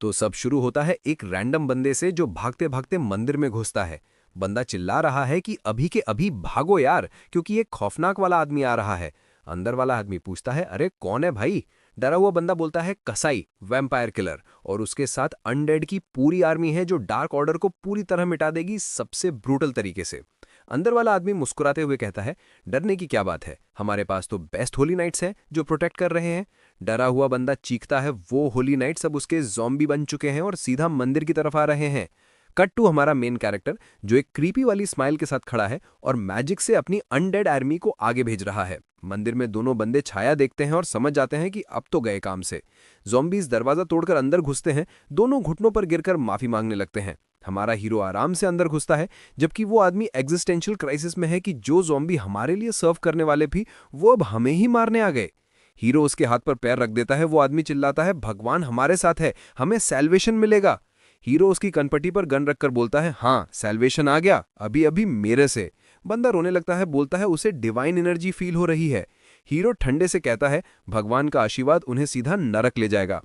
तो सब शुरू होता है एक रैंडम बंदे से जो भागते भागते मंदिर में घुसता है। बंदा चिल्ला रहा है कि अभी के अभी भागो यार, क्योंकि एक खौफनाक वाला आदमी आ रहा है। अंदर वाला आदमी पूछता है, अरे कौन है भाई? डरा हुआ बंदा बोलता है, कसाई, वैम्पायर किलर, और उसके साथ अनडेड की पूरी आर्मी है जो डार्क ऑर्डर को पूरी तरह मिटा देगी सबसे ब्रूटल तरीके से। अंदर वाला आदमी मुस्कुराते हुए कहता है, डरने की क्या बात है, हमारे पास तो बेस्ट होली नाइट्स हैं जो प्रोटेक्ट कर रहे हैं। डरा हुआ बंदा चीखता है, वो होली नाइट्स अब उसके ज़ॉम्बी बन चुके हैं और सीधा मंदिर की तरफ आ रहे हैं। कट टू हमारा मेन कैरेक्टर जो एक क्रीपी वाली स्माइल के साथ खड़ा है और मैजिक से अपनी अनडेड आर्मी को आगे भेज रहा है। मंदिर में दोनों बंदे छाया देखते हैं और समझ जाते हैं कि अब तो गए काम से। ज़ॉम्बीज दरवाजा तोड़कर अंदर घुसते हैं, दोनों घुटनों पर गिरकर माफी मांगने लगते हैं। हमारा हीरो आराम से अंदर घुसता है, जबकि वो आदमी एग्जिस्टेंशियल क्राइसिस में है कि जो ज़ॉम्बी हमारे लिए सर्व करने वाले भी वो अब हमें ही मारने आ गए। हीरो उसके हाथ पर पैर रख देता है, वो आदमी चिल्लाता है, भगवान हमारे साथ है, हमें सैल्वेशन मिलेगा। हीरो उसकी कनपट्टी पर गन रखकर बोलता है, हाँ सैल्वेशन आ गया, अभी अभी मेरे से। बंदा रोने लगता है, बोलता है उसे डिवाइन एनर्जी फील हो रही है। हीरो ठंडे से कहता है, भगवान का आशीर्वाद उन्हें सीधा नरक ले जाएगा।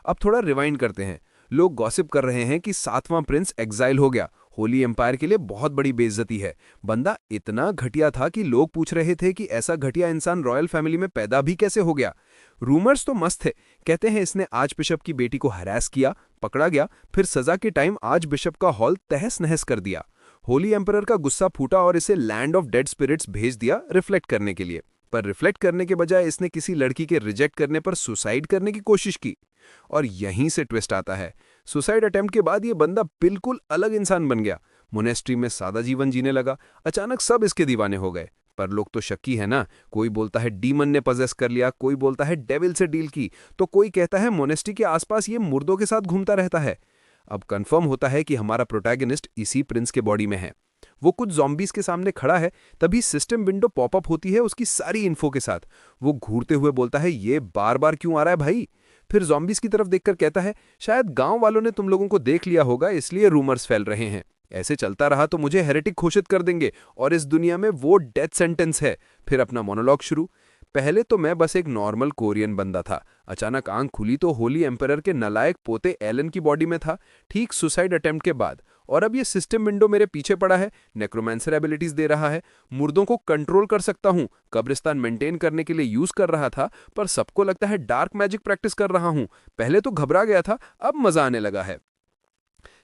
अब थोड़ा रिवाइंड करते हैं। लोग गॉसिप कर रहे हैं कि 7वां प्रिंस एग्जाइल हो गया, होली एम्पायर के लिए बहुत बड़ी बेइज्जती है। बंदा इतना घटिया था कि लोग पूछ रहे थे कि ऐसा घटिया इंसान रॉयल फैमिली में पैदा भी कैसे हो गया। रूमर्स तो मस्त थे, कहते हैं इसने आर्च बिशप की बेटी को हरास किया, पकड़ा गया, फिर सजा के टाइम आर्च बिशप का हॉल तहस नहस कर दिया। होली एम्परर का गुस्सा फूटा और इसे लैंड ऑफ डेड स्पिरिट्स भेज दिया रिफ्लेक्ट करने के लिए। पर रिफ्लेक्ट करने के बजाय इसने किसी लड़की के रिजेक्ट करने पर सुसाइड करने की कोशिश की। और यहीं से ट्विस्ट आता है। सुसाइड अटेम्प्ट के बाद ये बंदा बिल्कुल अलग इंसान बन गया। मोनेस्ट्री में सादा जीवन जीने लगा। अचानक सब इसके दीवाने हो गए। पर लोग तो शक्की है ना, कोई बोलता है डीमन ने पजेस कर लिया, कोई बोलता है डेविल से डील की, तो कोई कहता है मोनेस्ट्री के आसपास ये मुर्दों के साथ घूमता रहता है। अब कंफर्म होता है कि हमारा प्रोटैगनिस्ट इसी प्रिंस के बॉडी में है। वो कुछ ज़ॉम्बीज के सामने खड़ा है, तभी सिस्टम विंडो पॉपअप होती है उसकी सारी इन्फो के साथ। वो घूरते हुए बोलता है, ये बार बार क्यों आ रहा है भाई? फिर ज़ॉम्बीज की तरफ देखकर कहता है, शायद गांव वालों ने तुम लोगों को देख लिया होगा, इसलिए रूमर्स फैल रहे हैं। ऐसे चलता रहा तो मुझे हेरेटिक घोषित कर देंगे और इस दुनिया में वो डेथ सेंटेंस है। फिर अपना मोनोलॉग शुरू। पहले तो मैं बस एक नॉर्मल कोरियन बंदा था, अचानक आंख खुली तो होली एम्परर के नालायक पोते एलन की बॉडी में था, ठीक सुसाइड अटेम्प्ट के बाद। और अब ये सिस्टम विंडो मेरे पीछे पड़ा है, नेक्रोमेंसर एबिलिटीज दे रहा है, मुर्दों को कंट्रोल कर सकता हूं, कब्रिस्तान मेंटेन करने के लिए यूज कर रहा था, पर सबको लगता है डार्क मैजिक प्रैक्टिस कर रहा हूं। पहले तो घबरा गया था, अब मजा आने लगा है।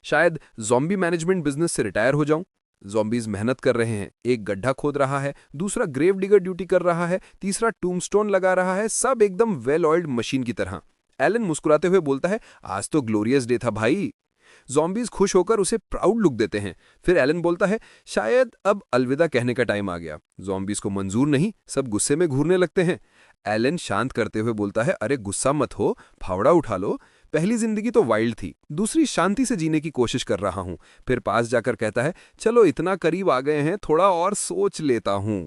शायद ज़ॉम्बी मैनेजमेंट बिजनेस से रिटायर हो जाऊं। ज़ॉम्बीज मेहनत कर रहे हैं, एक गड्ढा खोद रहा है, दूसरा ग्रेव डिगर ड्यूटी कर रहा है, तीसरा टूमस्टोन लगा रहा है, सब एकदम वेल ऑयल्ड मशीन की तरह। एलन मुस्कुराते हुए बोलता है, आज तो ग्लोरियस डे था भाई। ज़ॉम्बीज खुश होकर उसे प्राउड लुक देते हैं। फिर एलन बोलता है, शायद अब अलविदा कहने का टाइम आ गया। ज़ॉम्बीज को मंजूर नहीं, सब गुस्से में घूरने लगते हैं। एलन शांत करते हुए बोलता है, अरे गुस्सा मत हो, फावड़ा उठा लो। पहली जिंदगी तो वाइल्ड थी, दूसरी शांति से जीने की कोशिश कर रहा हूं। फिर पास जाकर कहता है, चलो इतना करीब आ गए हैं, थोड़ा और सोच लेता हूं।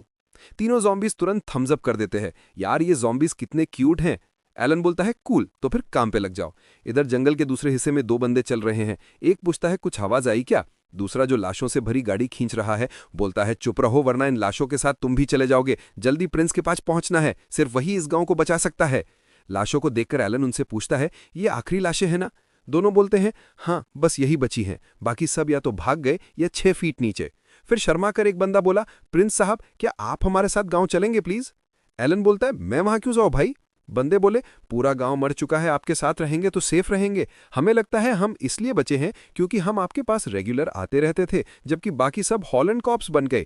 तीनों ज़ॉम्बीज तुरंत थम्स अप कर देते हैं, यार ये ज़ॉम्बीज कितने क्यूट हैं। एलन बोलता है, कूल, तो फिर काम पे लग जाओ। इधर जंगल के दूसरे हिस्से में दो बंदे चल रहे हैं। एक पूछता है, कुछ आवाज आई क्या? दूसरा जो लाशों से भरी गाड़ी खींच रहा है बोलता है, चुप रहो वरना इन लाशों के साथ तुम भी चले जाओगे, जल्दी प्रिंस के पास पहुंचना है, सिर्फ वही इस गांव को बचा सकता है। लाशों को देखकर एलन उनसे पूछता है, ये आखिरी लाशें हैं ना? दोनों बोलते हैं, हाँ बस यही बची हैं, बाकी सब या तो भाग गए या 6 फीट नीचे। फिर शर्मा कर एक बंदा बोला, प्रिंस साहब क्या आप हमारे साथ गांव चलेंगे प्लीज? एलन बोलता है, मैं वहां क्यों जाऊं भाई? बंदे बोले, पूरा गांव मर चुका है, आपके साथ रहेंगे तो सेफ रहेंगे। हमें लगता है हम इसलिए बचे हैं क्योंकि हम आपके पास रेगुलर आते रहते थे, जबकि बाकी सब हॉलैंड कॉप्स बन गए।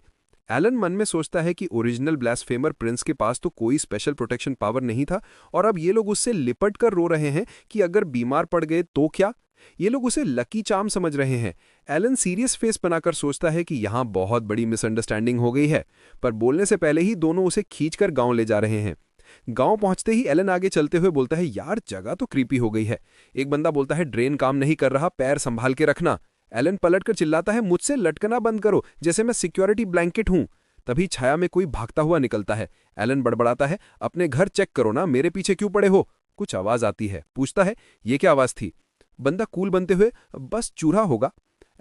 एलन मन में सोचता है कि ओरिजिनल ब्लास्फेमर प्रिंस के पास तो कोई स्पेशल प्रोटेक्शन पावर नहीं था, और अब ये लोग उससे लिपट कर रो रहे हैं कि अगर बीमार पड़ गए तो क्या? ये लोग उसे लकी चार्म समझ रहे हैं। एलन सीरियस फेस बनाकर सोचता है कि यहां बहुत बड़ी मिसअंडरस्टैंडिंग हो गई है, पर बोलने से पहले ही दोनों उसे खींचकर गांव ले जा रहे हैं। गांव पहुंचते ही एलन आगे चलते हुए बोलता है, यार जगह तो क्रीपी हो गई है। एक बंदा बोलता है, ड्रेन काम नहीं कर रहा, पैर संभाल के रखना। एलन पलटकर चिल्लाता है, मुझसे लटकना बंद करो, जैसे मैं सिक्योरिटी ब्लैंकेट हूं। तभी छाया में कोई भागता हुआ निकलता है। एलन बड़बड़ाता है, अपने घर चेक करो ना, मेरे पीछे क्यों पड़े हो? कुछ आवाज आती है, पूछता है, ये क्या आवाज थी? बंदा कूल बनते हुए, बस चूहा होगा।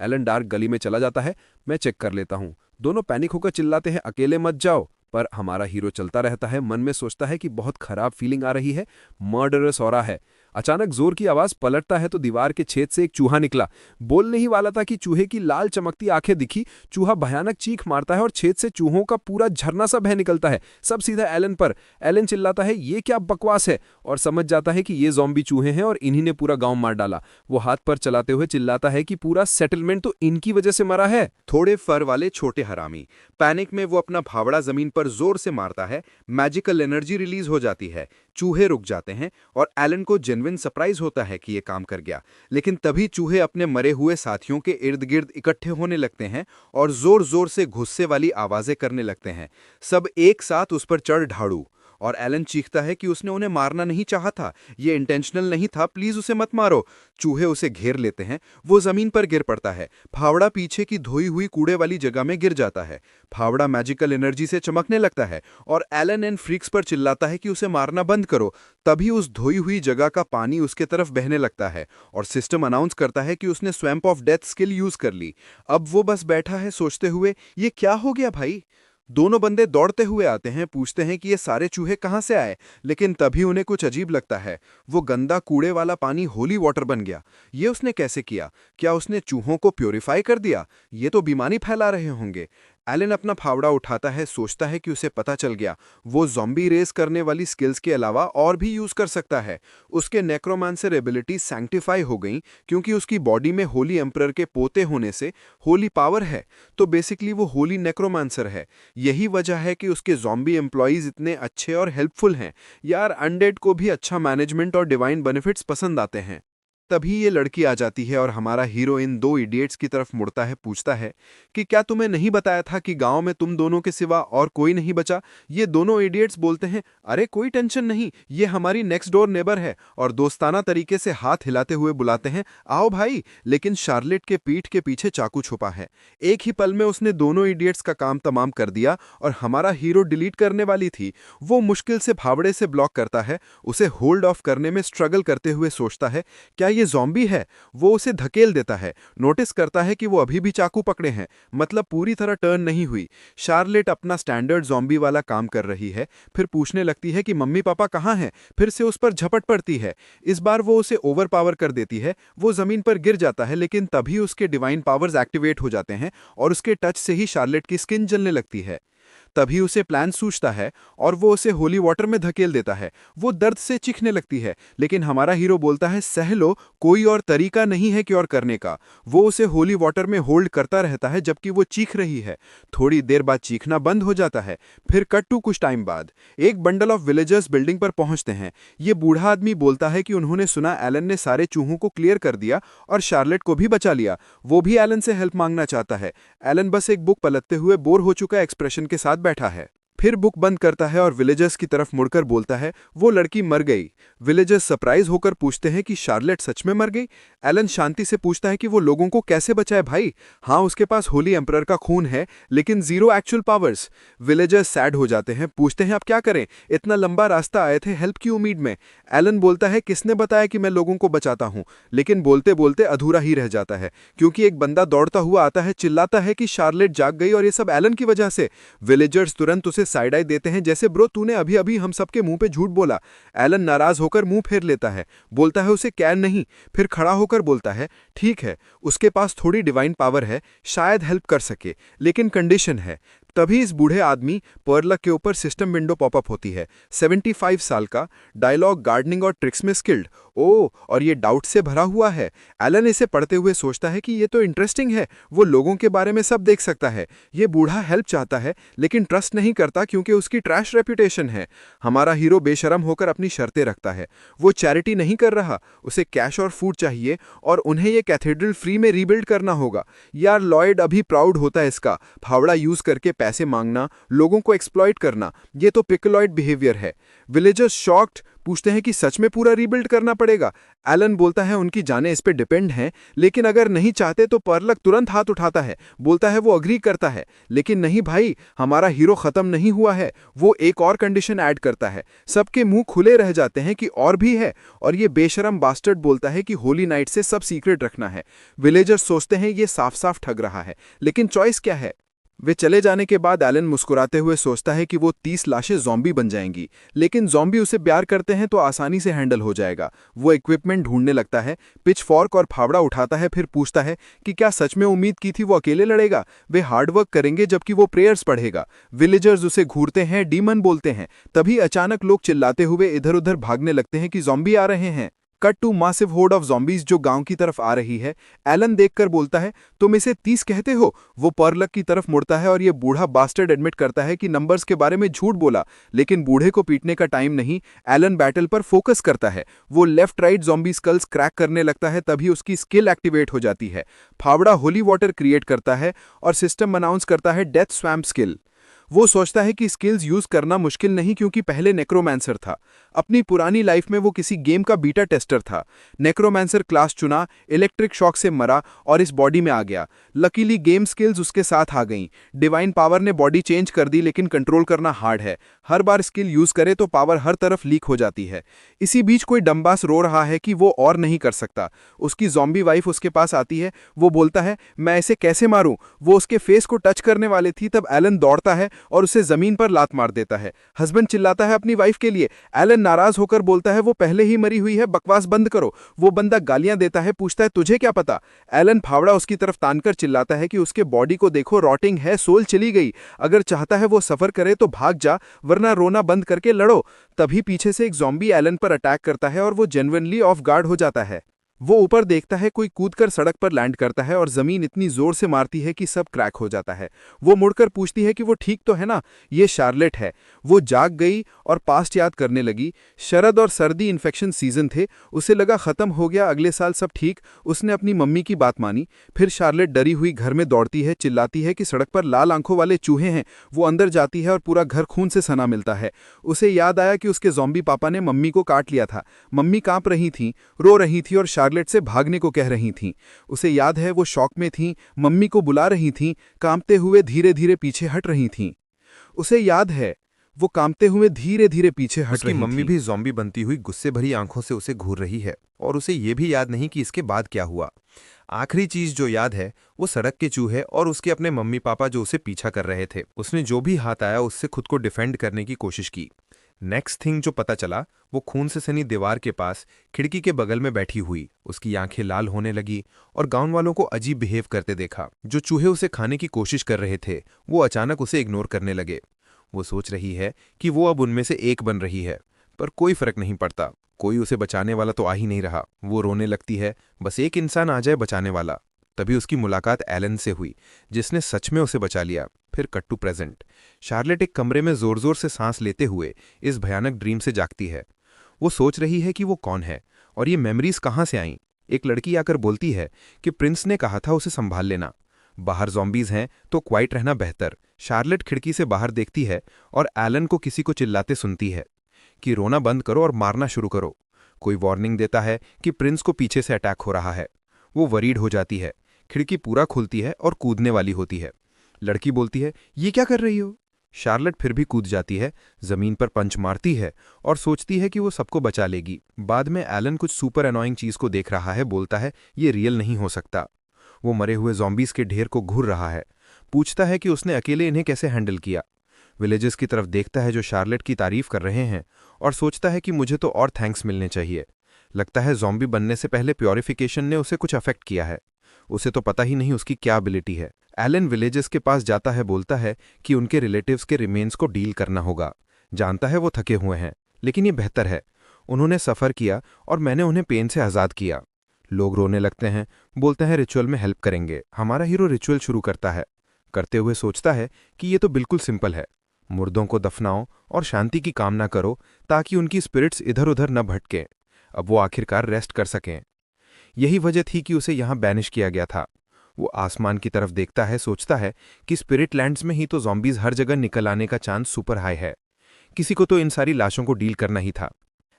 एलन डार्क गली में चला जाता है, मैं चेक कर लेता हूं। दोनों पैनिक होकर चिल्लाते हैं, अकेले मत जाओ। पर हमारा हीरो चलता रहता है, मन में सोचता है कि बहुत खराब फीलिंग आ रही है, मर्डरस ऑरा है। अचानक जोर की आवाज, पलटता है तो दीवार के छेद से एक चूहा निकला। बोलने ही वाला था कि चूहे की लाल चमकती आंखें दिखी। चूहा भयानक चीख मारता है और छेद से चूहों का पूरा झरना सा बह निकलता है, सब सीधा एलन पर। एलन चिल्लाता है, ये क्या बकवास है, और समझ जाता है कि ये ज़ॉम्बी चूहे हैं और इन्हीं ने पूरा गांव मार डाला। वो हाथ पर चलाते हुए चिल्लाता है कि पूरा सेटलमेंट तो इनकी वजह से मरा है। थोड़े फर वाले छोटे हरामी। पैनिक में वो अपना फावड़ा जमीन पर जोर से मारता है, मैजिकल एनर्जी रिलीज हो जाती है, चूहे रुक जाते हैं और एलन को जेन्युइन सरप्राइज होता है कि ये काम कर गया। लेकिन तभी चूहे अपने मरे हुए साथियों के इर्द गिर्द इकट्ठे होने लगते हैं और जोर जोर से गुस्से वाली आवाजें करने लगते हैं। सब एक साथ उस पर चढ़ ढाड़ू, और एलन चीखता है कि उसने उन्हें मारना नहीं चाहा था, ये इंटेंशनल नहीं था, प्लीज उसे मत मारो। चूहे उसे घेर लेते हैं, वो जमीन पर गिर पड़ता है। फावड़ा पीछे की धोई हुई कूड़े वाली जगह में गिर जाता है। फावड़ा मैजिकल एनर्जी से चमकने लगता है और एलन एंड फ्रीक्स पर चिल्लाता है कि उसे मारना बंद करो। तभी उस धोई हुई जगह का पानी उसके तरफ बहने लगता है और सिस्टम अनाउंस करता है कि उसने swamp of death skill use कर ली। अब वो बस बैठा है सोचते हुए, ये क्या हो गया भाई। दोनों बंदे दौड़ते हुए आते हैं, पूछते हैं कि ये सारे चूहे कहाँ से आए, लेकिन तभी उन्हें कुछ अजीब लगता है। वो गंदा कूड़े वाला पानी होली वाटर बन गया। ये उसने कैसे किया? क्या उसने चूहों को प्योरीफाई कर दिया? ये तो बीमारी फैला रहे होंगे। एलन अपना फावड़ा उठाता है, सोचता है कि उसे पता चल गया, वो ज़ॉम्बी रेस करने वाली स्किल्स के अलावा और भी यूज कर सकता है। उसके नेक्रोमांसर एबिलिटी सैंक्टिफाई हो गई क्योंकि उसकी बॉडी में होली एम्परर के पोते होने से होली पावर है। तो बेसिकली वो होली नेक्रोमांसर है। यही वजह है कि उसके ज़ॉम्बी एम्प्लॉयज इतने अच्छे और हेल्पफुल हैं। यार, अनडेड को भी अच्छा मैनेजमेंट और डिवाइन बेनिफिट्स पसंद आते हैं। तभी ये लड़की आ जाती है और हमारा हीरो इन दो इडियट्स की तरफ मुड़ता है, पूछता है कि क्या तुम्हें नहीं बताया था कि गांव में तुम दोनों के सिवा और कोई नहीं बचा? ये दोनों इडियट्स बोलते हैं, अरे कोई टेंशन नहीं, ये हमारी नेक्स्ट डोर नेबर है, और दोस्ताना तरीके से हाथ हिलाते हुए बुलाते हैं, आओ भाई। लेकिन शार्लेट के पीठ के पीछे चाकू छुपा है। एक ही पल में उसने दोनों इडियट्स का काम तमाम कर दिया और हमारा हीरो डिलीट करने वाली थी। वो मुश्किल से फावड़े से ब्लॉक करता है, उसे होल्ड ऑफ करने में स्ट्रगल करते हुए सोचता है, क्या ये ज़ॉम्बी है? वो उसे धकेल देता है। नोटिस करता है कि वो अभी भी चाकू पकड़े हैं, मतलब पूरी तरह टर्न नहीं हुई। शार्लेट अपना स्टैंडर्ड ज़ॉम्बी वाला काम कर रही है, फिर पूछने लगती है कि मम्मी पापा कहाँ हैं। फिर से उस पर झपट पड़ती है। इस बार वो उसे ओवर पावर कर देती है। वो जमीन पर गिर जाता है, लेकिन तभी उसके डिवाइन पावर्स एक्टिवेट हो जाते हैं और उसके टच से ही शार्लेट की स्किन जलने लगती है। तभी उसे प्लान सूझता है और वो उसे होली वाटर में धकेल देता है। वो दर्द से चीखने लगती है, लेकिन हमारा हीरो बोलता है, सह लो, कोई और तरीका नहीं है क्योर करने का। वो उसे होली वाटर में होल्ड करता रहता है जबकि वो चीख रही है। थोड़ी देर बाद चीखना बंद हो जाता है। फिर कट टू कुछ टाइम बाद एक बंडल ऑफ विलेजर्स बिल्डिंग पर पहुंचते हैं। ये बूढ़ा आदमी बोलता है कि उन्होंने सुना एलन ने सारे चूहों को क्लियर कर दिया और शार्लेट को भी बचा लिया। वो भी एलन से हेल्प मांगना चाहता है। एलन बस एक बुक पलटते हुए बोर हो चुका एक्सप्रेशन के साथ बैठा है। फिर बुक बंद करता है और विलेजर्स की तरफ मुड़कर बोलता है, वो लड़की मर गई। विलेजर्स सरप्राइज होकर पूछते हैं कि शार्लेट सच में मर गई। एलन शांति से पूछता है कि वो लोगों को कैसे बचाए भाई। हाँ, उसके पास होली एम्परर का खून है, लेकिन zero actual powers. Villagers sad हो जाते हैं, पूछते हैं अब क्या करें, इतना लंबा रास्ता आए थे हेल्प की उम्मीद में। एलन बोलता है, किसने बताया कि मैं लोगों को बचाता हूं? लेकिन बोलते बोलते अधूरा ही रह जाता है, क्योंकि एक बंदा दौड़ता हुआ आता है, चिल्लाता है कि शार्लेट जाग गई और ये सब एलन की वजह से। विलेजर्स तुरंत उसे साइड आई देते हैं, जैसे ब्रो तूने अभी अभी हम सबके मुंह पे झूठ बोला। एलन नाराज होकर मुंह फेर लेता है, बोलता है उसे कैर नहीं। फिर खड़ा होकर बोलता है, ठीक है, उसके पास थोड़ी डिवाइन पावर है, शायद हेल्प कर सके, लेकिन कंडीशन है। तभी इस बूढ़े आदमी पर्लक के ऊपर सिस्टम विंडो पॉपअप होती है। 75 साल का, डायलॉग, गार्डनिंग और ट्रिक्स में स्किल्ड। ओ, और ये डाउट से भरा हुआ है। एलन इसे पढ़ते हुए सोचता है कि ये तो इंटरेस्टिंग है, वो लोगों के बारे में सब देख सकता है। ये बूढ़ा हेल्प चाहता है लेकिन ट्रस्ट नहीं करता क्योंकि उसकी ट्रैश रेपुटेशन है। हमारा हीरो बेशरम होकर अपनी शर्तें रखता है। वो चैरिटी नहीं कर रहा, उसे कैश और फूड चाहिए और उन्हें ये कैथेड्रल फ्री में रीबिल्ड करना होगा। यार, लॉयड अभी प्राउड होता है इसका। फावड़ा यूज करके पैसे मांगना, लोगों को एक्सप्लॉइट करना, ये तो पिकलॉइड बिहेवियर है। विलेजर्स शॉक्ड, पूछते हैं कि सच में पूरा रीबिल्ड करना पड़ेगा। एलन बोलता है उनकी जानें इस पे डिपेंड हैं, लेकिन अगर नहीं चाहते तो पर्लक तुरंत हाथ उठाता है, बोलता है वो अग्री करता है। लेकिन नहीं भाई, हमारा हीरो खत्म नहीं हुआ है। वो एक और कंडीशन ऐड करता है। सबके मुंह खुले रह जाते हैं कि और भी है, और ये बेशरम बास्टर्ड बोलता है कि होली नाइट से सब सीक्रेट रखना है। विलेजर्स सोचते हैं ये साफ साफ ठग रहा है, लेकिन चॉइस क्या है? वे चले जाने के बाद एलन मुस्कुराते हुए सोचता है कि वो 30 लाशें ज़ॉम्बी बन जाएंगी, लेकिन ज़ॉम्बी उसे प्यार करते हैं तो आसानी से हैंडल हो जाएगा। वो इक्विपमेंट ढूंढने लगता है, पिच फॉर्क और फावड़ा उठाता है, फिर पूछता है कि क्या सच में उम्मीद की थी वो अकेले लड़ेगा। वे हार्डवर्क करेंगे जबकि वो प्रेयर्स पढ़ेगा। विलेजर्स उसे घूरते हैं, डीमन बोलते हैं। तभी अचानक लोग चिल्लाते हुए इधर उधर भागने लगते हैं कि ज़ॉम्बी आ रहे हैं। Cut to massive horde of zombies जो गांव की तरफ आ रही है। एलन देखकर बोलता है, तुम इसे 30 कहते हो? वो परलक की तरफ मुड़ता है और ये बूढ़ा बास्टर्ड एडमिट करता है कि नंबर्स के बारे में झूठ बोला, लेकिन बूढ़े को पीटने का टाइम नहीं। एलन बैटल पर फोकस करता है। वो left right zombie skulls crack करने लगता है, तभी उसकी स्किल एक्टिवेट हो जाती है। फावड़ा होली वाटर क्रिएट करता है और सिस्टम अनाउंस करता है डेथ स्वैम्प स्किल। वो सोचता है कि स्किल्स यूज करना मुश्किल नहीं, क्योंकि पहले नेक्रोमैंसर था। अपनी पुरानी लाइफ में वो किसी गेम का बीटा टेस्टर था। नेक्रोमैंसर क्लास चुना, इलेक्ट्रिक शॉक से मरा और इस बॉडी में आ गया। लकीली गेम स्किल्स उसके साथ आ गईं। डिवाइन पावर ने बॉडी चेंज कर दी, लेकिन कंट्रोल करना हार्ड है। हर बार स्किल यूज करे तो पावर हर तरफ लीक हो जाती है। इसी बीच कोई डम्बास रो रहा है कि वो और नहीं कर सकता। उसकी ज़ॉम्बी वाइफ उसके पास आती है। वो बोलता है, मैं इसे कैसे मारूं? वो उसके फेस को टच करने वाले थी, तब एलन दौड़ता है और उसे जमीन पर लात मार देता है। हस्बैंड चिल्लाता है अपनी वाइफ के लिए। एलन नाराज होकर बोलता है, वो पहले ही मरी हुई है, बकवास बंद करो। वो बंदा गालियां देता है, पूछता है तुझे क्या पता? एलन फावड़ा उसकी तरफ तानकर चिल्लाता है कि उसके बॉडी को देखो, रॉटिंग है, सोल चली गई। अगर चाहता है वो सफर करे तो भाग जा, वरना रोना बंद करके लड़ो। तभी पीछे से एक ज़ॉम्बी एलन पर अटैक करता है और वो जेन्युइनली ऑफ गार्ड हो जाता है। वो ऊपर देखता है, कोई कूदकर सड़क पर लैंड करता है और जमीन इतनी जोर से मारती है कि सब क्रैक हो जाता है। वो मुड़कर पूछती है कि वो ठीक तो है ना? ये शार्लेट है। वो जाग गई और पास्ट याद करने लगी। शरद और सर्दी इन्फेक्शन सीजन थे। उसे लगा खत्म हो गया, अगले साल सब ठीक। उसने अपनी मम्मी की बात मानी। फिर शार्लेट डरी हुई घर में दौड़ती है, चिल्लाती है कि सड़क पर लाल आंखों वाले चूहे हैं। वो अंदर जाती है और पूरा घर खून से सना मिलता है। उसे याद आया कि उसके ज़ॉम्बी पापा ने मम्मी को काट लिया था। मम्मी कांप रही थी, रो रही थी और शार्लेट से भागने को कह रही थीं। उसे याद है वो शॉक में थीं, मम्मी को बुला रही थीं, कांपते हुए धीरे धीरे पीछे हट रही थीं। उसे याद है वो कांपते हुए धीरे धीरे पीछे हट उसकी रही मम्मी थीं। भी ज़ॉम्बी बनती हुई गुस्से भरी आंखों से उसे घूर रही है और उसे ये भी याद नहीं कि इसके बाद क्या हुआ। आखिरी चीज जो याद है वो सड़क के चूहे और उसके अपने मम्मी पापा जो उसे पीछा कर रहे थे। उसने जो भी हाथ आया उससे खुद को डिफेंड करने की कोशिश की। नेक्स्ट थिंग जो पता चला, वो खून से सनी दीवार के पास खिड़की के बगल में बैठी हुई। उसकी आंखें लाल होने लगी और गांव वालों को अजीब बिहेव करते देखा। जो चूहे उसे खाने की कोशिश कर रहे थे वो अचानक उसे इग्नोर करने लगे। वो सोच रही है कि वो अब उनमें से एक बन रही है, पर कोई फर्क नहीं पड़ता। कोई उसे बचाने वाला तो आ ही नहीं रहा। वो रोने लगती है, बस एक इंसान आ जाए बचाने वाला। तभी उसकी मुलाकात एलन से हुई, जिसने सच में उसे बचा लिया। फिर कट टू प्रेजेंट। शार्लेट एक कमरे में जोर जोर से सांस लेते हुए इस भयानक ड्रीम से जागती है। वो सोच रही है कि वो कौन है और ये मेमोरीज कहाँ से आईं। एक लड़की आकर बोलती है कि प्रिंस ने कहा था उसे संभाल लेना। बाहर ज़ॉम्बीज हैं तो क्वाइट रहना बेहतर। शार्लेट खिड़की से बाहर देखती है और एलन को किसी को चिल्लाते सुनती है कि रोना बंद करो और मारना शुरू करो। कोई वार्निंग देता है कि प्रिंस को पीछे से अटैक हो रहा है। वो वरीड हो जाती है। खिड़की पूरा खुलती है और कूदने वाली होती है। लड़की बोलती है, ये क्या कर रही हो? शार्लेट फिर भी कूद जाती है, जमीन पर पंच मारती है और सोचती है कि वो सबको बचा लेगी। बाद में एलन कुछ सुपर अनोइंग चीज को देख रहा है, बोलता है ये रियल नहीं हो सकता। वो मरे हुए ज़ॉम्बीज के ढेर को घूर रहा है। पूछता है कि उसने अकेले इन्हें कैसे हैंडल किया। विलेजेस की तरफ देखता है जो शार्लेट की तारीफ कर रहे हैं और सोचता है कि मुझे तो और थैंक्स मिलने चाहिए। लगता है ज़ॉम्बी बनने से पहले प्योरिफिकेशन ने उसे कुछ अफेक्ट किया है। उसे तो पता ही नहीं उसकी क्या एबिलिटी है। एलन विलेजेस के पास जाता है, बोलता है कि उनके रिलेटिव्स के रिमेन्स को डील करना होगा। जानता है वो थके हुए हैं, लेकिन ये बेहतर है। उन्होंने सफ़र किया और मैंने उन्हें पेन से आज़ाद किया। लोग रोने लगते हैं, बोलते हैं रिचुअल में हेल्प करेंगे। हमारा हीरो रिचुअल शुरू करता है। करते हुए सोचता है कि ये तो बिल्कुल सिंपल है। मुर्दों को दफनाओ और शांति की कामना करो ताकि उनकी स्पिरिट्स इधर उधर न भटकें। अब वो आखिरकार रेस्ट कर सकें। यही वजह थी कि उसे यहाँ बैनिश किया गया था। वो आसमान की तरफ देखता है, सोचता है कि स्पिरिट लैंड्स में ही तो ज़ॉम्बीज हर जगह निकल आने का चांस सुपर हाई है। किसी को तो इन सारी लाशों को डील करना ही था।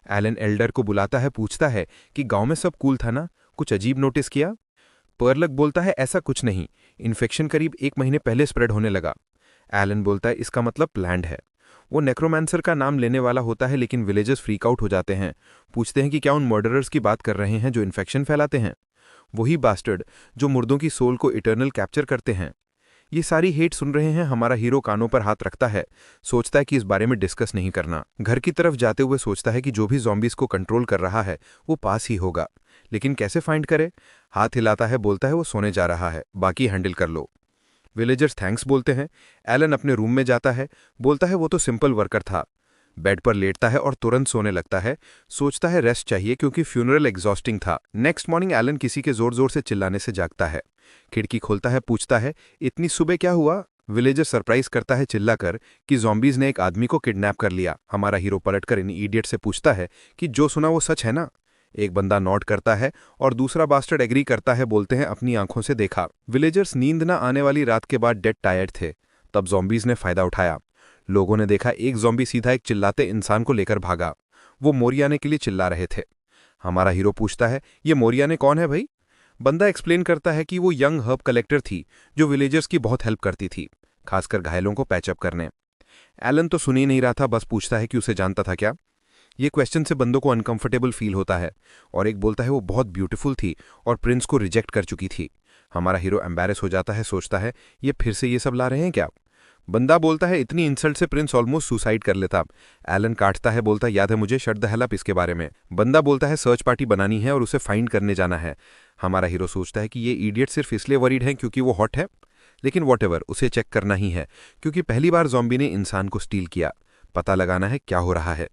एलन एल्डर को बुलाता है, पूछता है कि गांव में सब कूल था ना, कुछ अजीब नोटिस किया? परलक बोलता है ऐसा कुछ नहीं, इन्फेक्शन करीब 1 महीने पहले स्प्रेड होने लगा। एलन बोलता है इसका मतलब प्लैंड है। वो नेक्रोमैंसर का नाम लेने वाला होता है, लेकिन विलेजर्स फ्रीक आउट हो जाते हैं। पूछते हैं कि क्या उन मर्डरर्स की बात कर रहे हैं जो इन्फेक्शन फैलाते हैं, वही बास्टर्ड जो मुर्दों की सोल को इटर्नल कैप्चर करते हैं। ये सारी हेट सुन रहे हैं। हमारा हीरो कानों पर हाथ रखता है, सोचता है कि इस बारे में डिस्कस नहीं करना। घर की तरफ जाते हुए सोचता है कि जो भी ज़ॉम्बीज़ को कंट्रोल कर रहा है वो पास ही होगा, लेकिन कैसे फाइंड करे। हाथ हिलाता है, बोलता है वो सोने जा रहा है, बाकी हैंडल कर लो। विलेजर्स थैंक्स बोलते हैं। एलन अपने रूम में जाता है, बोलता है वो तो सिंपल वर्कर था। बेड पर लेटता है और तुरंत सोने लगता है। सोचता है रेस्ट चाहिए क्योंकि फ्यूनरल एग्जॉस्टिंग था। नेक्स्ट मॉर्निंग एलन किसी के जोर जोर से चिल्लाने से जागता है। खिड़की खोलता है, पूछता है इतनी सुबह क्या हुआ। विलेजर सरप्राइज करता है चिल्लाकर कि ज़ॉम्बीज़ ने एक आदमी को किडनैप कर लिया। हमारा हीरो पलटकर इन इडियट से पूछता है कि जो सुना वो सच है ना। एक बंदा नोट करता है और दूसरा बास्टर्ड एग्री करता है, बोलते हैं अपनी आंखों से देखा। विलेजर्स नींद न आने वाली रात के बाद डेड टायर्ड थे, तब ज़ॉम्बीज़ ने फायदा उठाया। लोगों ने देखा एक ज़ॉम्बी सीधा एक चिल्लाते इंसान को लेकर भागा। वो मोरियाने के लिए चिल्ला रहे थे। हमारा हीरो पूछता है ये मोरियाने कौन है भाई। बंदा एक्सप्लेन करता है कि वो यंग हर्ब कलेक्टर थी जो विलेजर्स की बहुत हेल्प करती थी, खासकर घायलों को पैचअप करने। एलन तो सुन ही नहीं रहा था, बस पूछता है कि उसे जानता था क्या। ये क्वेश्चन से बंदों को अनकंफर्टेबल फील होता है और एक बोलता है वो बहुत ब्यूटीफुल थी और प्रिंस को रिजेक्ट कर चुकी थी। हमारा हीरो एम्बैरेस हो जाता है, सोचता है ये फिर से ये सब ला रहे हैं क्या। बंदा बोलता है इतनी इंसल्ट से प्रिंस ऑलमोस्ट सुसाइड कर लेता। एलन काटता है, बोलता याद है मुझे, शट द हेल अप इसके बारे में। बंदा बोलता है सर्च पार्टी बनानी है और उसे फाइंड करने जाना है। हमारा हीरो सोचता है कि ये इडियट सिर्फ इसलिए वरीड है क्योंकि वो हॉट है, लेकिन वॉटएवर, उसे चेक करना ही है क्योंकि पहली बार ज़ॉम्बी ने इंसान को स्टील किया। पता लगाना है क्या हो रहा है।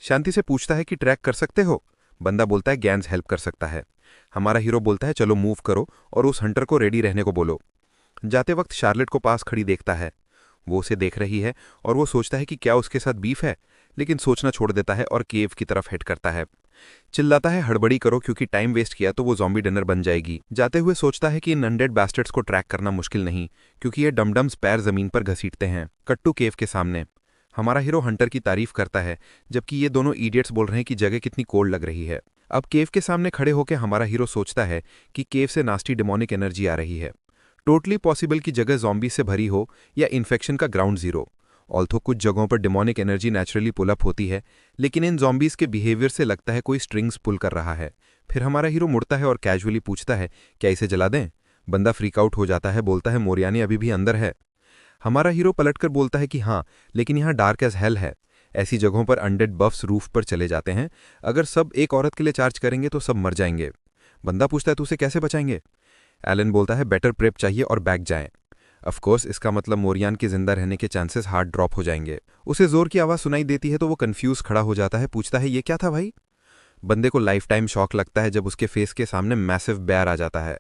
शांति से पूछता है कि ट्रैक कर सकते हो। बंदा बोलता है गैंस हेल्प कर सकता है। हमारा हीरो बोलता है चलो मूव करो और उस हंटर को रेडी रहने को बोलो। जाते वक्त शार्लेट को पास खड़ी देखता है। वो उसे देख रही है और वो सोचता है कि क्या उसके साथ बीफ है, लेकिन सोचना छोड़ देता है और केव की तरफ हेड करता है। चिल्लाता है हड़बड़ी करो क्योंकि टाइम वेस्ट किया तो वो ज़ॉम्बी डिनर बन जाएगी। जाते हुए सोचता है कि इन अनडेड बैस्टर्ड्स को ट्रैक करना मुश्किल नहीं क्योंकि ये डमडम्स पैर जमीन पर घसीटते हैं। कट्टू केव के सामने हमारा हीरो हंटर की तारीफ करता है, जबकि ये दोनों इडियट्स बोल रहे हैं कि जगह कितनी कोल्ड लग रही है। अब केव के सामने खड़े होकर हमारा हीरो सोचता है कि केव से नास्टी डिमोनिक एनर्जी आ रही है। टोटली पॉसिबल की जगह ज़ॉम्बी से भरी हो या इन्फेक्शन का ग्राउंड जीरो। ऑल्थो कुछ जगहों पर demonic energy naturally pull up होती है, लेकिन इन ज़ॉम्बीज़ के बिहेवियर से लगता है कोई स्ट्रिंग्स पुल कर रहा है। फिर हमारा हीरो मुड़ता है और कैजुअली पूछता है क्या इसे जला दें। बंदा फ्रीक आउट हो जाता है, बोलता है मोरियाने अभी भी अंदर है। हमारा हीरो पलटकर बोलता है कि हाँ, लेकिन यहाँ डार्क एज हेल है। ऐसी जगहों पर अनडेड बफ्स रूफ पर चले जाते हैं। अगर सब एक औरत के लिए चार्ज करेंगे तो सब मर जाएंगे। बंदा पूछता है तो उसे कैसे बचाएंगे। एलन बोलता है बेटर प्रेप चाहिए और बैक जाएं। ऑफ कोर्स इसका मतलब मोरियान के जिंदा रहने के चांसेस हार्ड ड्रॉप हो जाएंगे। उसे जोर की आवाज़ सुनाई देती है तो वो कंफ्यूज खड़ा हो जाता है, पूछता है ये क्या था भाई। बंदे को लाइफ टाइम शॉक लगता है जब उसके फेस के सामने मैसिव बेयर आ जाता है।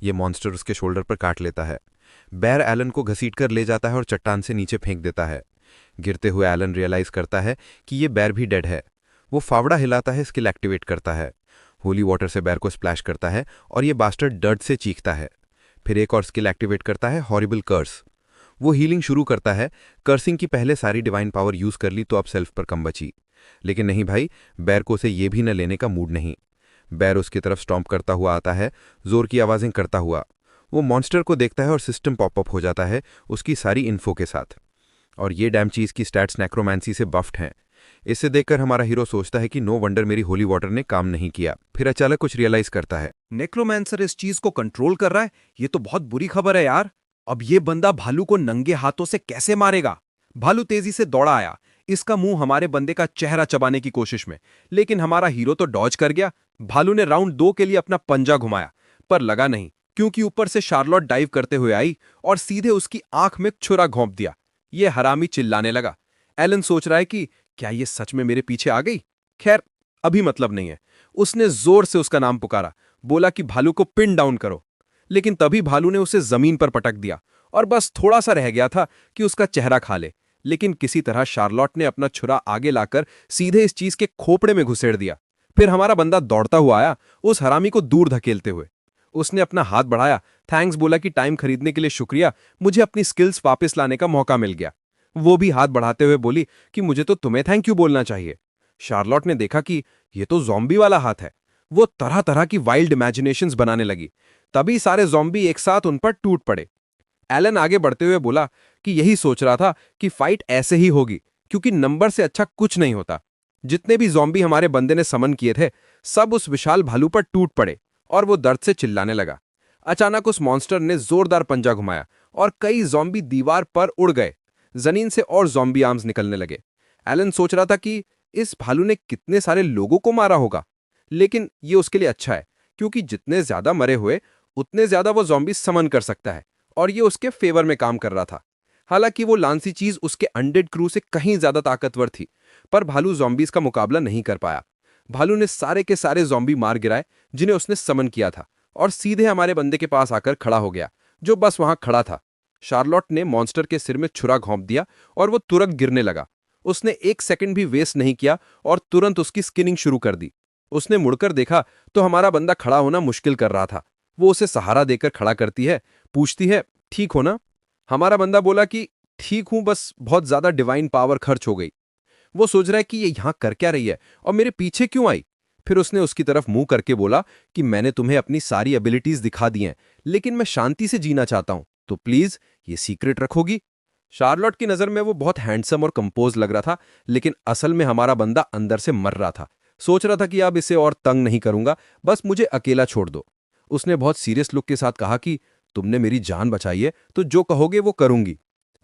ये मॉन्स्टर उसके शोल्डर पर काट लेता है। बेयर एलन को घसीटकर ले जाता है और चट्टान से नीचे फेंक देता है। गिरते हुए एलन रियलाइज करता है कि ये बेयर भी डेड है। वो फावड़ा हिलाता है, स्किल एक्टिवेट करता है। होली वाटर से बेयर को स्प्लैश करता है और ये बास्टर्ड डर्ट से चीखता है। फिर एक और स्किल एक्टिवेट करता है, हॉरिबल कर्स। वो हीलिंग शुरू करता है। कर्सिंग की पहले सारी डिवाइन पावर यूज कर ली तो अब सेल्फ पर कम बची। लेकिन नहीं भाई, बेयर को उसे ये भी न लेने का मूड नहीं। बेयर उसकी तरफ स्टॉम्प करता हुआ आता है, जोर की आवाज़ें करता हुआ। वो मॉन्स्टर को देखता है और सिस्टम पॉपअप हो जाता है उसकी सारी इन्फो के साथ। और ये डैम चीज़ की स्टैट्स नेक्रोमैंसी से बफ्ड हैं। इसे देखकर हमारा हीरो सोचता है कि नो वंडर मेरी होली वाटर ने काम नहीं किया। फिर अचानक कुछ रियलाइज करता है, नेक्रोमैंसर इस चीज को कंट्रोल कर रहा है, ये तो बहुत बुरी खबर है यार। अब ये बंदा भालू को नंगे हाथों से कैसे मारेगा। भालू तेजी से दौड़ा आया, इसका मुंह हमारे बंदे का चेहरा चबाने की कोशिश में, लेकिन हमारा हीरो तो डॉज कर गया। भालू ने राउंड 2 के लिए अपना पंजा घुमाया, पर लगा नहीं क्योंकि ऊपर से शार्लोट डाइव करते हुए आई और सीधे उसकी आंख में छुरा घोंप दिया। ये हरामी चिल्लाने लगा। एलन सोच रहा है कि क्या ये सच में मेरे पीछे आ गई। खैर अभी मतलब नहीं है। उसने जोर से उसका नाम पुकारा, बोला कि भालू को पिन डाउन करो, लेकिन तभी भालू ने उसे जमीन पर पटक दिया और बस थोड़ा सा रह गया था कि उसका चेहरा खा ले। लेकिन किसी तरह शार्लोट ने अपना छुरा आगे लाकर सीधे इस चीज के खोपड़े में घुसेड़ दिया। फिर हमारा बंदा दौड़ता हुआ आया, उस हरामी को दूर धकेलते हुए। उसने अपना हाथ बढ़ाया, थैंक्स बोला कि टाइम खरीदने के लिए शुक्रिया, मुझे अपनी स्किल्स वापस लाने का मौका मिल गया। वो भी हाथ बढ़ाते हुए बोली कि मुझे तो तुम्हें थैंक यू बोलना चाहिए। शार्लोट ने देखा कि ये तो ज़ॉम्बी वाला हाथ है। वो तरह तरह की वाइल्ड इमेजिनेशंस बनाने लगी। तभी सारे ज़ॉम्बी एक साथ उन पर टूट पड़े। एलन आगे बढ़ते हुए बोला कि यही सोच रहा था कि फाइट ऐसे ही होगी, क्योंकि नंबर से अच्छा कुछ नहीं होता। जितने भी ज़ॉम्बी हमारे बंदे ने समन किए थे, सब उस विशाल भालू पर टूट पड़े और वो दर्द से चिल्लाने लगा। अचानक उस मॉन्स्टर ने जोरदार पंजा घुमाया और कई ज़ॉम्बी दीवार पर उड़ गए। जमीन से और ज़ॉम्बी आर्म्स निकलने लगे। एलन सोच रहा था कि इस भालू ने कितने सारे लोगों को मारा होगा, लेकिन ये उसके लिए अच्छा है क्योंकि जितने ज्यादा मरे हुए उतने ज्यादा वो ज़ॉम्बी समन कर सकता है और ये उसके फेवर में काम कर रहा था। हालांकि वो लांसी चीज उसके अनडेड क्रू से कहीं ज्यादा ताकतवर थी, पर भालू ज़ॉम्बीज का मुकाबला नहीं कर पाया। भालू ने सारे के सारे ज़ॉम्बी मार गिराए जिन्हें उसने समन किया था और सीधे हमारे बंदे के पास आकर खड़ा हो गया, जो बस वहां खड़ा था। शार्लॉट ने मॉन्स्टर के सिर में छुरा घोंप दिया और वो तुरंत गिरने लगा। उसने 1 सेकंड भी वेस्ट नहीं किया और तुरंत उसकी स्किनिंग शुरू कर दी। उसने मुड़कर देखा तो हमारा बंदा खड़ा होना मुश्किल कर रहा था। वो उसे सहारा देकर खड़ा करती है, पूछती है, ठीक हो ना? हमारा बंदा बोला कि ठीक हूं, बस बहुत ज्यादा डिवाइन पावर खर्च हो गई। वो सोच रहा है कि ये यहां कर क्या रही है और मेरे पीछे क्यों आई। फिर उसने उसकी तरफ मुंह करके बोला कि मैंने तुम्हें अपनी सारी एबिलिटीज दिखा दी हैं, लेकिन मैं शांति से जीना चाहता हूं, तो प्लीज ये सीक्रेट रखोगी। शार्लॉट की नजर में वो बहुत हैंडसम और कंपोज लग रहा था, लेकिन असल में हमारा बंदा अंदर से मर रहा था। सोच रहा था कि अब इसे और तंग नहीं करूंगा, बस मुझे अकेला छोड़ दो। उसने बहुत सीरियस लुक के साथ कहा कि तुमने मेरी जान बचाई है, तो जो कहोगे वो करूंगी।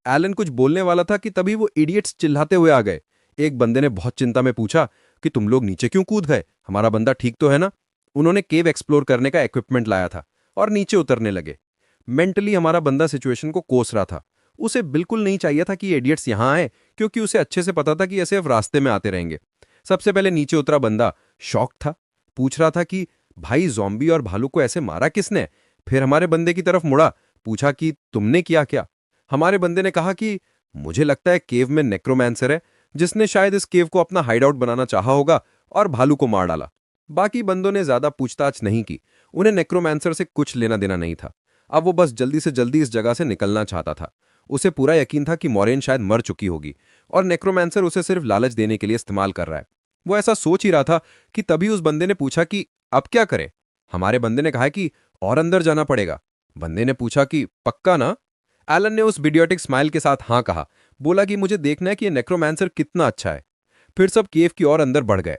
एलन कुछ बोलने वाला था कि तभी वो इडियट्स चिल्लाते हुए आ गए। एक बंदे ने बहुत चिंता में पूछा कि तुम लोग नीचे क्यों कूद गए, हमारा बंदा ठीक तो है ना? उन्होंने केव एक्सप्लोर करने का इक्विपमेंट लाया था और नीचे उतरने लगे। मेंटली हमारा बंदा सिचुएशन को कोस रहा था। उसे बिल्कुल नहीं चाहिए था कि इडियट्स यहां आए, क्योंकि उसे अच्छे से पता था कि ऐसे अब रास्ते में आते रहेंगे। सबसे पहले नीचे उतरा बंदा शॉक था, पूछ रहा था कि भाई ज़ॉम्बी और भालू को ऐसे मारा किसने? फिर हमारे बंदे की तरफ मुड़ा, पूछा कि तुमने किया क्या? हमारे बंदे ने कहा कि मुझे लगता है केव में नेक्रोमैंसर है, जिसने शायद इस केव को अपना हाइड आउट बनाना चाहा होगा और भालू को मार डाला। बाकी बंदों ने ज्यादा पूछताछ नहीं की, उन्हें नेक्रोमैंसर से कुछ लेना देना नहीं था। अब वो बस जल्दी से जल्दी इस जगह से निकलना चाहता था। उसे पूरा यकीन था कि मॉरेन शायद मर चुकी होगी और नेक्रोमैंसर उसे सिर्फ लालच देने के लिए इस्तेमाल कर रहा है। वो ऐसा सोच ही रहा था कि तभी उस बंदे ने पूछा कि अब क्या करें? हमारे बंदे ने कहा कि और अंदर जाना पड़ेगा। बंदे ने पूछा कि पक्का ना? एलन ने उस बिडियोटिक स्माइल के साथ हाँ कहा, बोला कि मुझे देखना है कि ये नेक्रोमैंसर कितना अच्छा है। फिर सब केव की ओर अंदर बढ़ गए।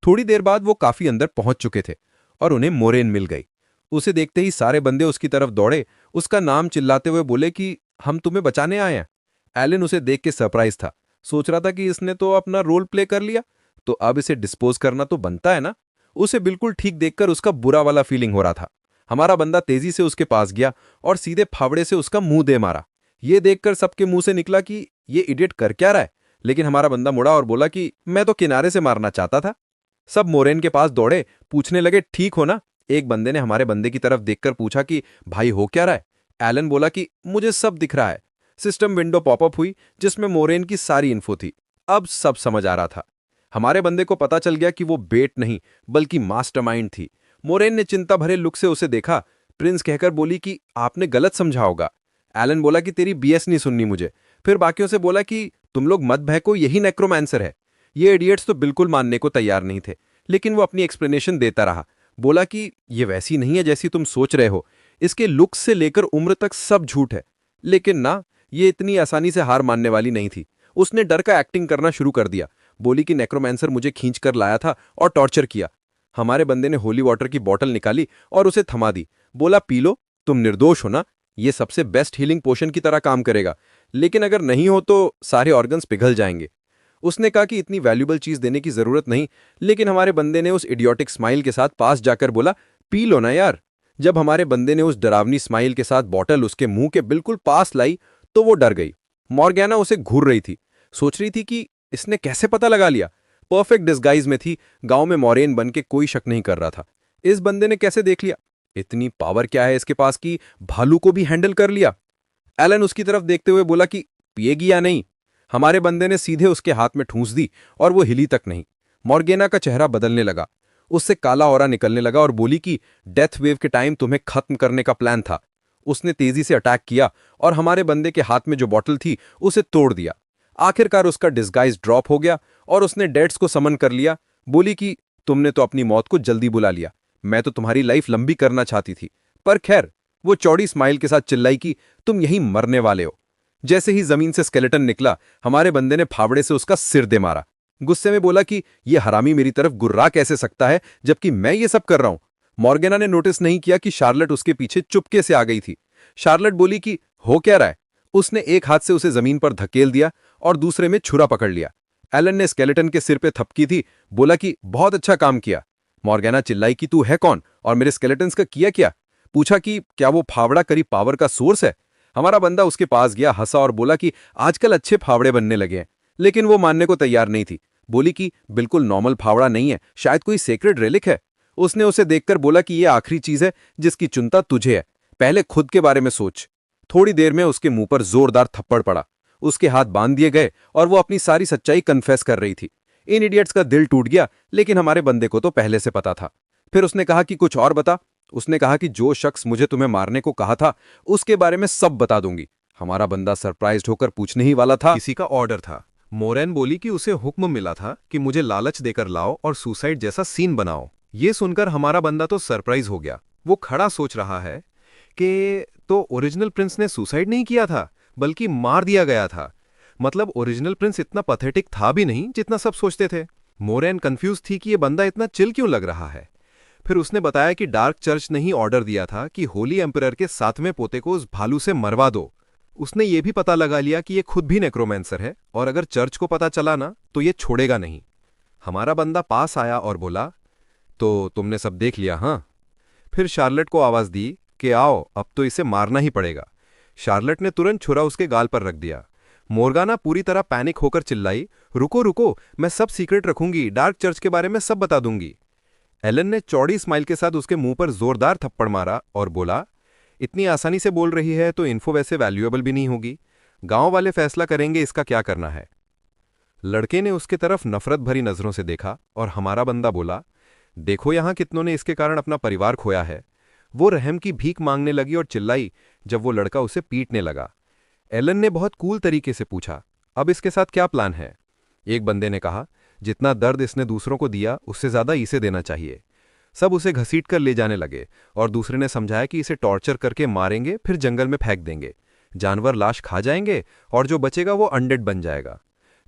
थोड़ी देर बाद वो काफी अंदर पहुंच चुके थे और उन्हें मोरेन मिल गई। उसे देखते ही सारे बंदे उसकी तरफ दौड़े, उसका नाम चिल्लाते हुए बोले कि हम तुम्हें बचाने आए हैं। एलन उसे देख के सरप्राइज था, सोच रहा था कि इसने तो अपना रोल प्ले कर लिया, तो अब इसे डिस्पोज करना तो बनता है ना। उसे बिल्कुल ठीक देखकर उसका बुरा वाला फीलिंग हो रहा था। हमारा बंदा तेजी से उसके पास गया और सीधे फावड़े से उसका मुंह दे मारा। ये देखकर सबके मुंह से निकला कि ये इडियट कर क्या रहा है, लेकिन हमारा बंदा मुड़ा और बोला कि मैं तो किनारे से मारना चाहता था। सब मोरेन के पास दौड़े, पूछने लगे ठीक हो ना? एक बंदे ने हमारे बंदे की तरफ देखकर पूछा कि भाई हो क्या रहा है? एलन बोला कि मुझे सब दिख रहा है। सिस्टम विंडो पॉपअप हुई जिसमें मोरेन की सारी इन्फो थी। अब सब समझ आ रहा था। हमारे बंदे को पता चल गया कि वो बेट नहीं बल्कि मास्टरमाइंड थी। मोरेन ने चिंता भरे लुक से उसे देखा, प्रिंस कहकर बोली कि आपने गलत समझा होगा। एलन बोला कि तेरी बीएस नहीं सुननी मुझे। फिर बाकियों से बोला कि तुम लोग मत बहको, यही नेक्रोमैंसर है। ये इडियट्स तो बिल्कुल मानने को तैयार नहीं थे, लेकिन वो अपनी एक्सप्लेनेशन देता रहा। बोला कि ये वैसी नहीं है जैसी तुम सोच रहे हो, इसके लुक्स से लेकर उम्र तक सब झूठ है। लेकिन ना, ये इतनी आसानी से हार मानने वाली नहीं थी। उसने डर का एक्टिंग करना शुरू कर दिया, बोली कि नेक्रोमैंसर मुझे खींच कर लाया था और टॉर्चर किया। हमारे बंदे ने होली वाटर की बोतल निकाली और उसे थमा दी, बोला पी लो, तुम निर्दोष हो ना, ये सबसे बेस्ट हीलिंग पोशन की तरह काम करेगा, लेकिन अगर नहीं हो तो सारे ऑर्गन्स पिघल जाएंगे। उसने कहा कि इतनी वैल्यूबल चीज देने की जरूरत नहीं, लेकिन हमारे बंदे ने उस इडियोटिक स्माइल के साथ पास जाकर बोला पी लो ना यार। जब हमारे बंदे ने उस डरावनी स्माइल के साथ बॉटल उसके मुंह के बिल्कुल पास लाई तो वो डर गई। मॉर्गेना उसे घूर रही थी, सोच रही थी कि इसने कैसे पता लगा लिया। परफेक्ट डिस्गाइज में थी, गांव में मॉरेन बन के कोई शक नहीं कर रहा था। इस बंदे ने कैसे देख लिया? इतनी पावर क्या है इसके पास कि भालू को भी हैंडल कर लिया? एलन उसकी तरफ देखते हुए बोला कि पिएगी या नहीं? हमारे बंदे ने सीधे उसके हाथ में ठूंस दी और वो हिली तक नहीं। मॉर्गेना का चेहरा बदलने लगा, उससे काला औरा निकलने लगा और बोली कि डेथ वेव के टाइम तुम्हें खत्म करने का प्लान था। उसने तेजी से अटैक किया और हमारे बंदे के हाथ में जो बॉटल थी उसे तोड़ दिया। आखिरकार उसका डिस्गाइज ड्रॉप हो गया और उसने डेड्स को समन कर लिया। बोली कि तुमने तो अपनी मौत को जल्दी बुला लिया, मैं तो तुम्हारी लाइफ लंबी करना चाहती थी। पर खैर, वो चौड़ी स्माइल के साथ चिल्लाई कि तुम यहीं मरने वाले हो। जैसे ही जमीन से स्केलेटन निकला, हमारे बंदे ने फावड़े से उसका सिर दे मारा। गुस्से में बोला कि ये हरामी मेरी तरफ गुर्रा कैसे सकता है जबकि मैं ये सब कर रहा हूं। मॉर्गेना ने नोटिस नहीं किया कि शार्लेट उसके पीछे चुपके से आ गई थी। शार्लेट बोली कि हो क्या रहा है। उसने एक हाथ से उसे जमीन पर धकेल दिया और दूसरे में छुरा पकड़ लिया। एलन ने स्केलेटन के सिर पे थपकी थी, बोला कि बहुत अच्छा काम किया। मॉर्गेना चिल्लाई कि तू है कौन और मेरे स्केलेटन्स का किया क्या। पूछा कि क्या वो फावड़ा करीब पावर का सोर्स है। हमारा बंदा उसके पास गया, हंसा और बोला कि आजकल अच्छे फावड़े बनने लगे हैं। लेकिन वो मानने को तैयार नहीं थी। बोली कि बिल्कुल नॉर्मल फावड़ा नहीं है, शायद कोई सेक्रेड रेलिक है। उसने उसे देखकर बोला कि ये आखिरी चीज है जिसकी चिंता तुझे है, पहले खुद के बारे में सोच। थोड़ी देर में उसके मुंह पर जोरदार थप्पड़ पड़ा। उसके हाथ बांध दिए गए और वो अपनी सारी सच्चाई कन्फेस कर रही थी। इन इडियट्स का दिल टूट गया, लेकिन हमारे बंदे को तो पहले से पता था। फिर उसने कहा कि कुछ और बता। उसने कहा कि जो शख्स मुझे तुम्हें मारने को कहा था उसके बारे में सब बता दूंगी। हमारा बंदा सरप्राइज्ड होकर पूछने ही वाला था। किसी का ऑर्डर था। मोरेन बोली कि उसे हुक्म मिला था कि मुझे लालच देकर लाओ और सुसाइड जैसा सीन बनाओ। ये सुनकर हमारा बंदा तो सरप्राइज हो गया। वो खड़ा सोच रहा है कि तो ओरिजिनल प्रिंस ने सुसाइड नहीं किया था, बल्कि मार दिया गया था। मतलब ओरिजिनल प्रिंस इतना पथेटिक था भी नहीं जितना सब सोचते थे। मोरेन कंफ्यूज थी कि ये बंदा इतना चिल क्यों लग रहा है। फिर उसने बताया कि डार्क चर्च ने ही ऑर्डर दिया था कि होली एम्परर के 7वें पोते को उस भालू से मरवा दो। उसने ये भी पता लगा लिया कि ये खुद भी नेक्रोमेंसर है और अगर चर्च को पता चला ना तो ये छोड़ेगा नहीं। हमारा बंदा पास आया और बोला, तो तुमने सब देख लिया हाँ? फिर शार्लेट को आवाज दी कि आओ, अब तो इसे मारना ही पड़ेगा। शार्लेट ने तुरंत छुरा उसके गाल पर रख दिया। मोर्गाना पूरी तरह पैनिक होकर चिल्लाई, रुको रुको, मैं सब सीक्रेट रखूंगी, डार्क चर्च के बारे में सब बता दूंगी। एलन ने चौड़ी स्माइल के साथ उसके मुंह पर जोरदार थप्पड़ मारा और बोला, इतनी आसानी से बोल रही है तो इन्फो वैसे वैल्यूएबल भी नहीं होगी। गांव वाले फैसला करेंगे इसका क्या करना है। लड़के ने उसके तरफ नफरत भरी नजरों से देखा और हमारा बंदा बोला, देखो यहां कितनों ने इसके कारण अपना परिवार खोया है। वो रहम की भीख मांगने लगी और चिल्लाई जब वो लड़का उसे पीटने लगा। एलन ने बहुत कूल तरीके से पूछा, अब इसके साथ क्या प्लान है। एक बंदे ने कहा, जितना दर्द इसने दूसरों को दिया उससे ज्यादा इसे देना चाहिए। सब उसे घसीट कर ले जाने लगे और दूसरे ने समझाया कि इसे टॉर्चर करके मारेंगे, फिर जंगल में फेंक देंगे। जानवर लाश खा जाएंगे और जो बचेगा वो अनडेड बन जाएगा।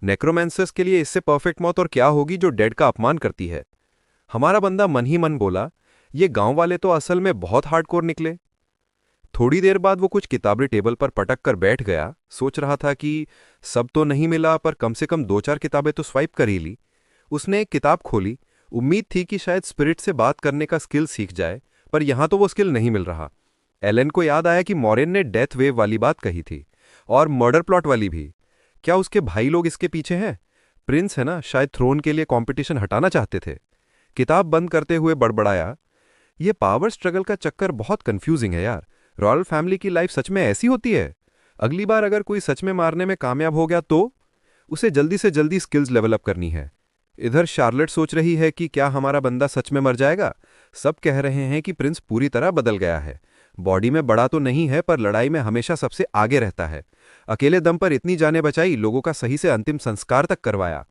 नेक्रोमेंसर्स के लिए इससे परफेक्ट मौत और क्या होगी जो डेड का अपमान करती है। हमारा बंदा मन ही मन बोला, ये गांव वाले तो असल में बहुत हार्डकोर निकले। थोड़ी देर बाद वो कुछ किताबें टेबल पर पटक कर बैठ गया। सोच रहा था कि सब तो नहीं मिला पर कम से कम 2-4 किताबें तो स्वाइप कर ही ली। उसने एक किताब खोली। उम्मीद थी कि शायद स्पिरिट से बात करने का स्किल सीख जाए, पर यहां तो वो स्किल नहीं मिल रहा। एलन को याद आया कि मॉरेन ने डेथ वेव वाली बात कही थी और मर्डर प्लॉट वाली भी। क्या उसके भाई लोग इसके पीछे हैं? प्रिंस है ना, शायद थ्रोन के लिए कंपटीशन हटाना चाहते थे। किताब बंद करते हुए बड़बड़ाया, ये पावर स्ट्रगल का चक्कर बहुत कंफ्यूजिंग है यार। रॉयल फैमिली की लाइफ सच में ऐसी होती है? अगली बार अगर कोई सच में मारने में कामयाब हो गया तो उसे जल्दी से जल्दी स्किल्स डेवलप करनी है। इधर शार्लेट सोच रही है कि क्या हमारा बंदा सच में मर जाएगा। सब कह रहे हैं कि प्रिंस पूरी तरह बदल गया है। बॉडी में बड़ा तो नहीं है पर लड़ाई में हमेशा सबसे आगे रहता है। अकेले दम पर इतनी जानें बचाई, लोगों का सही से अंतिम संस्कार तक करवाया।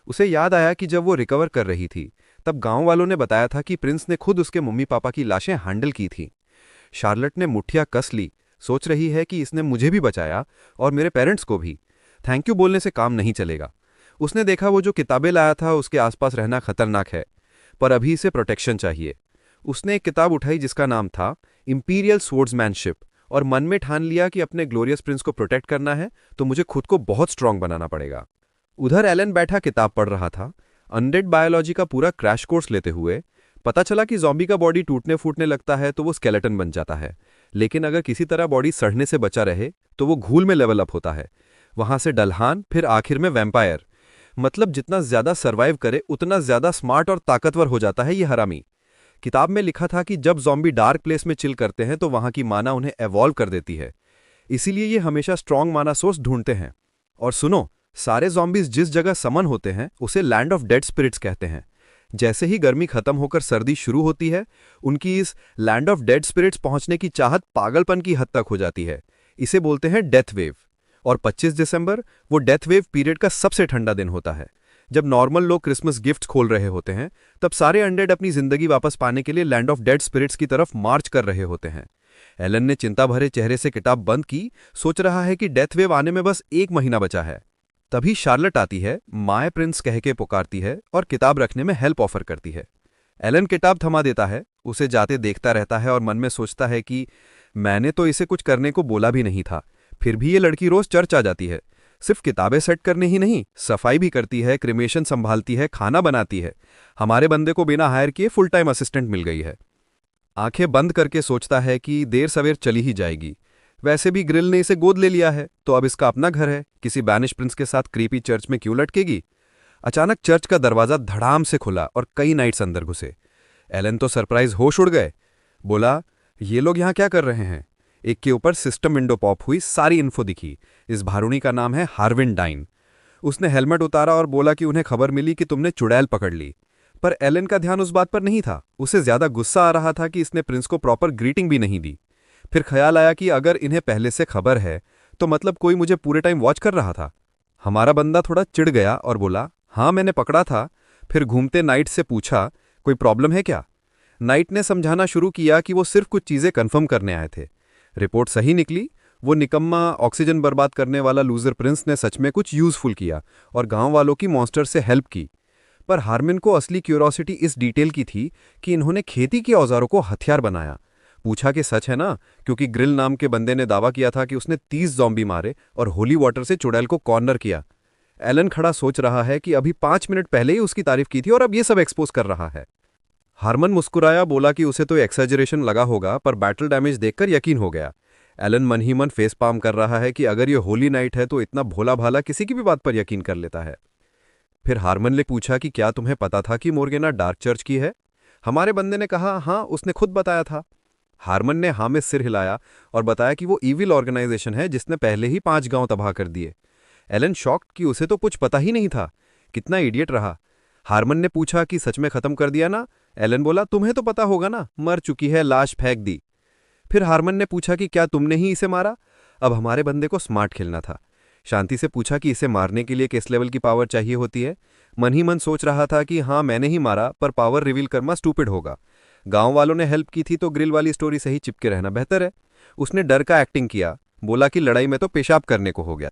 उसे याद आया कि जब वो रिकवर कर रही थी तब गांव वालों ने बताया था कि प्रिंस ने खुद उसके मम्मी पापा की लाशें हैंडल की थी। शार्लेट ने मुठ्ठियां कस ली। सोच रही है कि इसने मुझे भी बचाया और मेरे पेरेंट्स को भी। थैंक यू बोलने से काम नहीं चलेगा। उसने देखा वो जो किताबें लाया था उसके आसपास रहना खतरनाक है, पर अभी इसे प्रोटेक्शन चाहिए। उसने एक किताब उठाई जिसका नाम था इंपीरियल स्वॉर्ड्समैनशिप और मन में ठान लिया कि अपने ग्लोरियस प्रिंस को प्रोटेक्ट करना है तो मुझे खुद को बहुत स्ट्रांग बनाना पड़ेगा। उधर एलन बैठा किताब पढ़ रहा था, अनडेड बायोलॉजी का पूरा क्रैश कोर्स लेते हुए। पता चला कि ज़ॉम्बी का बॉडी टूटने फूटने लगता है तो वो स्केलेटन बन जाता है, लेकिन अगर किसी तरह बॉडी सड़ने से बचा रहे तो वो घूल में लेवल अप होता है, वहां से डलहान, फिर आखिर में वैम्पायर। मतलब जितना ज्यादा सर्वाइव करे उतना ज्यादा स्मार्ट और ताकतवर हो जाता है ये हरामी। किताब में लिखा था कि जब ज़ॉम्बी डार्क प्लेस में चिल करते हैं तो वहां की माना उन्हें एवॉल्व कर देती है, इसीलिए ये हमेशा स्ट्रांग माना सोर्स ढूंढते हैं। और सुनो, सारे ज़ॉम्बीज जिस जगह समन होते हैं उसे लैंड ऑफ डेड स्पिरिट्स कहते हैं। जैसे ही गर्मी खत्म होकर सर्दी शुरू होती है, उनकी इस लैंड ऑफ डेड स्पिरिट्स पहुंचने की चाहत पागलपन की हद तक हो जाती है। इसे बोलते हैं डेथ वेव। और 25 दिसंबर वो डेथ वेव पीरियड का सबसे ठंडा दिन होता है। जब नॉर्मल लोग क्रिसमस गिफ्ट खोल रहे होते हैं तब सारे अनडेड अपनी जिंदगी वापस पाने के लिए लैंड ऑफ डेड स्पिरिट्स की तरफ मार्च कर रहे होते हैं। एलन ने चिंता भरे चेहरे से किताब बंद की। सोच रहा है कि डेथ वेव आने में बस 1 महीना बचा है। तभी शार्लेट आती है, माय प्रिंस कह के पुकारती है और किताब रखने में हेल्प ऑफर करती है। एलन किताब थमा देता है उसे जाते देखता रहता है और मन में सोचता है कि मैंने तो इसे कुछ करने को बोला भी नहीं था, फिर भी ये लड़की रोज चर्च आ जाती है। सिर्फ किताबें सेट करने ही नहीं, सफाई भी करती है, क्रिमेशन संभालती है, खाना बनाती है। हमारे बंदे को बिना हायर किए फुल टाइम असिस्टेंट मिल गई है। आंखें बंद करके सोचता है कि देर सवेर चली ही जाएगी। वैसे भी ग्रिल ने इसे गोद ले लिया है, तो अब इसका अपना घर है, किसी बैनिश प्रिंस के साथ क्रीपी चर्च में क्यों लटकेगी। अचानक चर्च का दरवाजा धड़ाम से खुला और कई नाइट्स अंदर घुसे। एलन तो सरप्राइज होश उड़ गए। बोला, ये लोग यहाँ क्या कर रहे हैं। एक के ऊपर सिस्टम विंडो पॉप हुई, सारी इन्फो दिखी। इस भारूणी का नाम है हार्विन डाइन। उसने हेलमेट उतारा और बोला कि उन्हें खबर मिली कि तुमने चुड़ैल पकड़ ली। पर एलन का ध्यान उस बात पर नहीं था। उसे ज्यादा गुस्सा आ रहा था कि इसने प्रिंस को प्रॉपर ग्रीटिंग भी नहीं दी। फिर ख्याल आया कि अगर इन्हें पहले से खबर है तो मतलब कोई मुझे पूरे टाइम वॉच कर रहा था। हमारा बंदा थोड़ा चिढ़ गया और बोला, हाँ मैंने पकड़ा था। फिर घूमते नाइट से पूछा, कोई प्रॉब्लम है क्या। नाइट ने समझाना शुरू किया कि वो सिर्फ कुछ चीजें कंफर्म करने आए थे। रिपोर्ट सही निकली। वो निकम्मा ऑक्सीजन बर्बाद करने वाला लूजर प्रिंस ने सच में कुछ यूजफुल किया और गांव वालों की मॉन्स्टर से हेल्प की। पर हार्मिन को असली क्यूरोसिटी इस डिटेल की थी कि इन्होंने खेती के औजारों को हथियार बनाया। पूछा कि सच है ना, क्योंकि ग्रिल नाम के बंदे ने दावा किया था कि उसने 30 ज़ॉम्बी मारे और होली वाटर से चुड़ैल को कॉर्नर किया। एलन खड़ा सोच रहा है कि अभी 5 मिनट पहले ही उसकी तारीफ की थी और अब ये सब एक्सपोज कर रहा है। हार्मन मुस्कुराया, बोला कि उसे तो एक्सैजरेशन लगा होगा, पर बैटल डैमेज देखकर यकीन हो गया। एलन मन ही मन फेस पाम कर रहा है कि अगर ये होली नाइट है तो इतना भोला भाला किसी की भी बात पर यकीन कर लेता है। फिर हार्मन ने पूछा कि क्या तुम्हें पता था कि मोर्गेना डार्क चर्च की है। हमारे बंदे ने कहा, हाँ उसने खुद बताया था। हार्मन ने हाँ में सिर हिलाया और बताया कि वो ईविल ऑर्गेनाइजेशन है जिसने पहले ही 5 गांव तबाह कर दिए। एलन शॉक्ड कि उसे तो कुछ पता ही नहीं था। कितना इडियट रहा। हार्मन ने पूछा कि सच में खत्म कर दिया ना। एलन बोला, तुम्हें तो पता होगा ना, मर चुकी है, लाश फेंक दी। फिर हार्मन ने पूछा कि क्या तुमने ही इसे मारा। अब हमारे बंदे को स्मार्ट खेलना था। शांति से पूछा कि इसे मारने के लिए किस लेवल की पावर चाहिए होती है। मन ही मन सोच रहा था कि हाँ मैंने ही मारा, पर पावर रिवील करना स्टूपिड होगा। गांव वालों ने हेल्प की थी तो ग्रिल वाली स्टोरी सही चिपके रहना बेहतर है। उसने डर का एक्टिंग किया, बोला कि लड़ाई में तो पेशाब करने को हो गया।